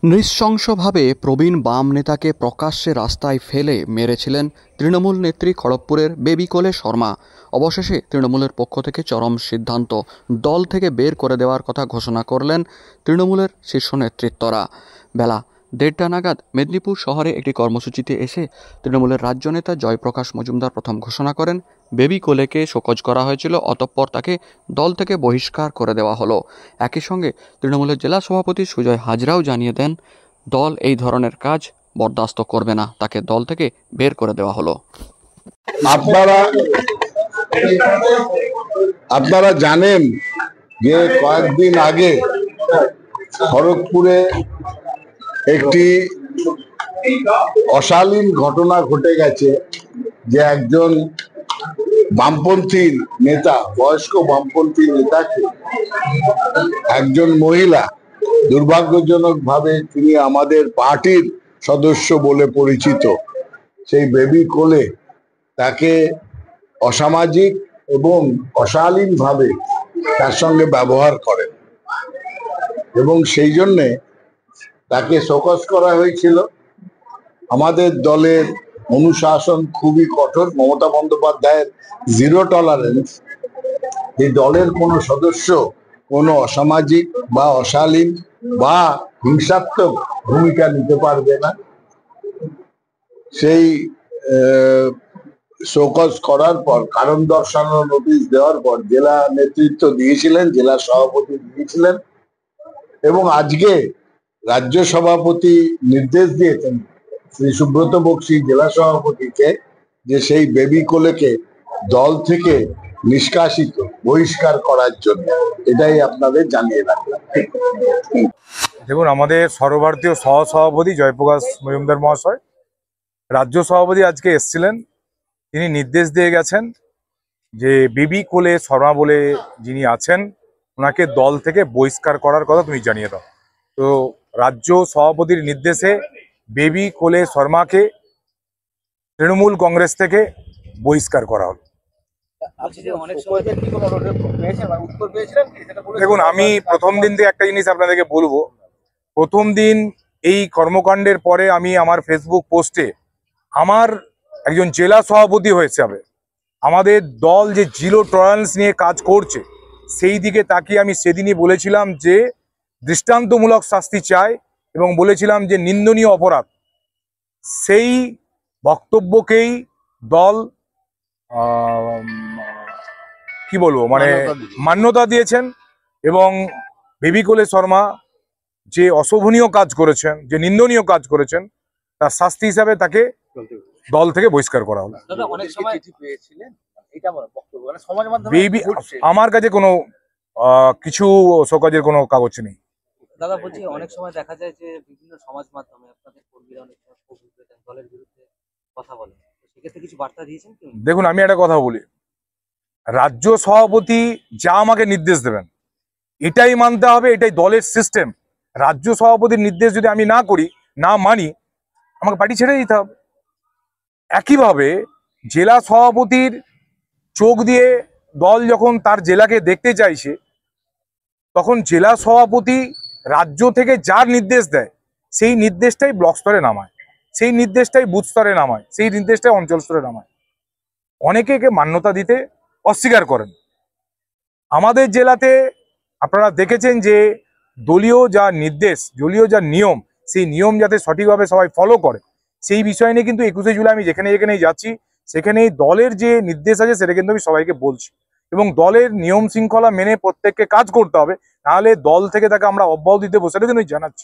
নৃশংসভাবে প্রবীণ বাম নেতাকে প্রকাশ্যে রাস্তায় ফেলে মেরেছিলেন তৃণমূল নেত্রী খড়গপুরের বেবি কোলে শর্মা। অবশেষে তৃণমূলের পক্ষ থেকে চরম সিদ্ধান্ত, দল থেকে বের করে দেওয়ার কথা ঘোষণা করলেন তৃণমূলের শীর্ষ নেতৃত্বরা। বেলা 1:30 নাগাদ মেদিনীপুর শহরে একটি কর্মসূচিতে এসে তৃণমূলের রাজ্য নেতা জয়প্রকাশ মজুমদার প্রথম ঘোষণা করেন, বেবি কোলেকে শোকজ করা হয়েছিল, অতঃপর তাকে দল থেকে বহিষ্কার করে দেওয়া হলো। একই সঙ্গে তৃণমূলের জেলা সভাপতি সুজয় হাজরাও জানিয়ে দেন, দল এই ধরনের কাজ বরদাস্ত করবে না, তাকে দল থেকে বের করে দেওয়া হলো। আপনারা জানেন যে কয়েকদিন আগে খড়গপুরে একটি অশালীন ঘটনা ঘটে গেছে, যে একজন বামপন্থী নেতা, বয়স্ক বামপন্থী নেতাকে একজন মহিলা, দুর্ভাগ্যজনক ভাবে তিনি আমাদের পার্টির সদস্য বলে পরিচিত, সেই বেবি কোলে তাকে অসামাজিক এবং অশালীন ভাবে তার সঙ্গে ব্যবহার করেন এবং সেই জন্যে তাকে শোকজ করা হয়েছিল। আমাদের দলের অনুশাসন খুবই কঠোর, মমতা বন্দ্যোপাধ্যায়ের জিরো টলারেন্স। এই দলের কোনো সদস্য কোনো অসামাজিক বা অশালীন বা হিংসাত্মক ভূমিকা নিতে পারবে না। সেই শোকজ করার পর, কারণ দর্শানোর নোটিশ দেওয়ার পর জেলা নেতৃত্ব দিয়েছিলেন, জেলা সভাপতি দিয়েছিলেন এবং আজকে রাজ্য সভাপতি নির্দেশ দিয়েছেন শ্রী সুব্রত বক্সী জেলা সভাপতিকে, যে সেই বেবি কোলেকে দল থেকে নিষ্কাশিত, বহিষ্কার করার জন্য। এটাই আপনাদের জানিয়ে রাখলাম। দেখুন, আমাদের সর্বভারতীয় সহসভাপতি জয়প্রকাশ মজুমদার মহাশয়, রাজ্য সভাপতি আজকে এসছিলেন। তিনি নির্দেশ দিয়ে গেছেন যে বেবি কোলে শর্মা বলে যিনি আছেন ওনাকে দল থেকে বহিষ্কার করার কথা তুমি জানিয়ে দাও। তো রাজ্য সভাপতির নির্দেশে বেবি কোলে শর্মাকে তৃণমূল কংগ্রেস থেকে বহিষ্কার করা হলো। দেখুন, আমি প্রথম দিন থেকে একটা জিনিস আপনাদেরকে বলবো। প্রথম দিন এই কর্মকাণ্ডের পরে আমি আমার ফেসবুক পোস্টে আমার একজন জেলা সভাপতি হয়েছে, আমাদের দল যে জিরো টলারেন্স নিয়ে কাজ করছে সেই দিকে তাকিয়ে আমি সেদিনই বলেছিলাম যে দৃষ্টান্তমূলক শাস্তি চাই এবং বলেছিলাম যে নিন্দনীয় অপরাধ। সেই বক্তব্যকেই দল কি বলবো মানে মান্যতা দিয়েছেন এবং বেবি কোলে শর্মা যে অশোভনীয় কাজ করেছেন, যে নিন্দনীয় কাজ করেছেন, তার শাস্তি হিসাবে তাকে দল থেকে বহিষ্কার করা হলো। আমার কাছে কোনো কিছু শোকজের কোনো কাগজ নেই। দাদা বলছি, অনেক সময় দেখা যায় যে বিভিন্ন সমাজ মাধ্যমে আপনাদের কর্মীরা অনেক সময় দলের বিরুদ্ধে কথা বলে, সেক্ষেত্রে কিছু বার্তা দিয়েছেন? দেখুন, আমি একটা কথা বলি, রাজ্য সভাপতি যা আমাকে নির্দেশ দেবেন এটাই মানতে হবে, এটাই দলের সিস্টেম। রাজ্য সভাপতির নির্দেশ যদি আমি না করি, না মানি, আমাকে পার্টি ছেড়ে দিতে হবে। একইভাবে জেলা সভাপতির চোখ দিয়ে দল যখন তার জেলাকে দেখতে চাইছে, তখন জেলা সভাপতি রাজ্য থেকে যার নির্দেশ দেয় সেই নির্দেশটাই ব্লক স্তরে নামায়, সেই নির্দেশটাই বুথ স্তরে নামায়, সেই নির্দেশটাই অঞ্চল স্তরে নামায়। অনেকে একে মান্যতা দিতে অস্বীকার করেন। আমাদের জেলাতে আপনারা দেখেছেন যে দলীয় যা নির্দেশ, দলীয় যা নিয়ম, সেই নিয়ম যাতে সঠিকভাবে সবাই ফলো করে, সেই বিষয় নিয়ে কিন্তু 21শে জুলাই আমি যেখানেই যাচ্ছি সেখানেই দলের যে নির্দেশ আছে সেটা কিন্তু আমি সবাইকে বলছি এবং দলের নিয়ম শৃঙ্খলা মেনে প্রত্যেককে কাজ করতে হবে, নাহলে দল থেকে তাকে আমরা অব্যাহতি দেবো সেটা কিন্তু জানাচ্ছি।